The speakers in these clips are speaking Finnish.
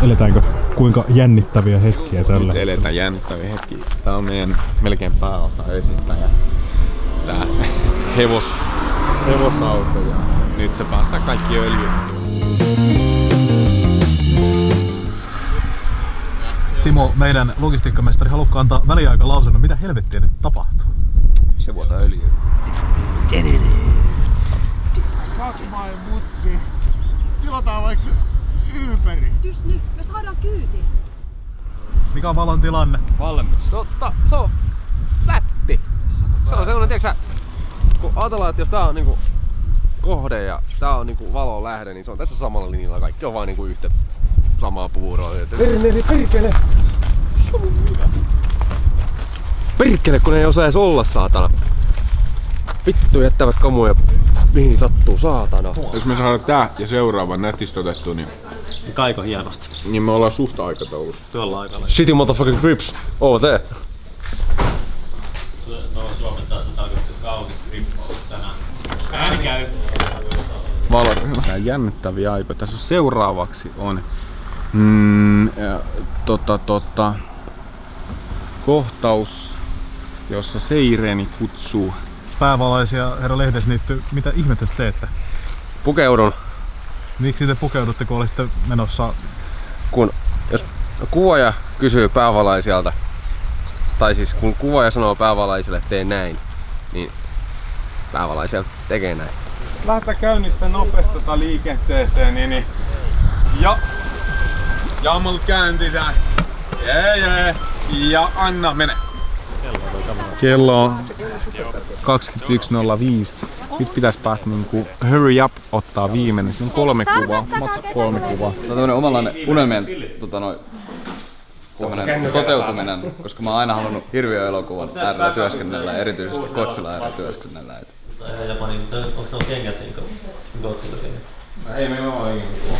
Eletäänkö kuinka jännittäviä hetkiä tällä? Nyt eletään jännittäviä hetkiä. Tää on meidän melkein pääosa esittäjä. Tää hevosauto ja nyt se päästää kaikki öljyt. Timo, meidän logistiikkamestari, haluatko antaa väliaikalausunnon? Mitä helvettiä nyt tapahtuu? Se vuotaa öljyä. Kakmain mutki. Tilataan vaikka Uberi. Just nyt, me saadaan kyytiin. Mikä on valon tilanne? Valmis. Se on flätti. Se on sellainen, tiiäksä, kun ajatellaan, että jos tää on niinku kohde ja tää on niinku valon lähde, niin se on tässä samalla linjalla. Kaikki on vaan niinku yhtä samaa puuroa. Perkele! Perkele, kun ei osaa edes olla, saatana. Vittu jättävät kamuja mihin sattuu, saatana. Jos me saadaan tää ja seuraava netistä otettu, niin Kaiko hienosti. me ollaan suht aikataulussa. Tuolla aikalla. Shitty motherfucking grips over there. No suomentaa se tarkoittaa kaunis grippaus tänään. Käy. Tää jännittäviä aikoja. Tässä on seuraavaksi on kohtaus, jossa Seireni kutsuu. Päävalaisia, herra Lehdesniitty, mitä ihmettä teette? Pukeudun, Miksi te pukeudutte, kun olisitte menossa? kun jos kuvaaja kysyy päävalaiselta, tai siis kun kuvaaja sanoo päävalaiselle tee näin, niin päävalaisella tekee näin. Lähdetään käynnistä nopeasti liikenteeseen, niin ja jaamalla käyntissä. Jee. Ja anna mene. Kello on 21.05. Nyt pitäisi päästä niinku hurry up ottaa viimeinen. Siinä on 3 kuvaa, maks 3 kuvaa. Tämä on tämmönen omanlainen unelmien toteutuminen, koska mä oon aina halunnut hirviöelokuvan äärellä työskennellä, erityisesti Godzilla äärellä työskennellä. Japanin, mutta onko se on kengät niin Godzilla kengät? Ei meillä ole ikinä kuvaa.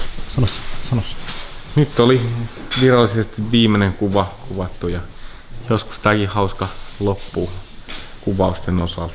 Sanossa. Nyt oli virallisesti viimeinen kuva kuvattu ja joskus tääkin hauska loppuu kuvausten osalta.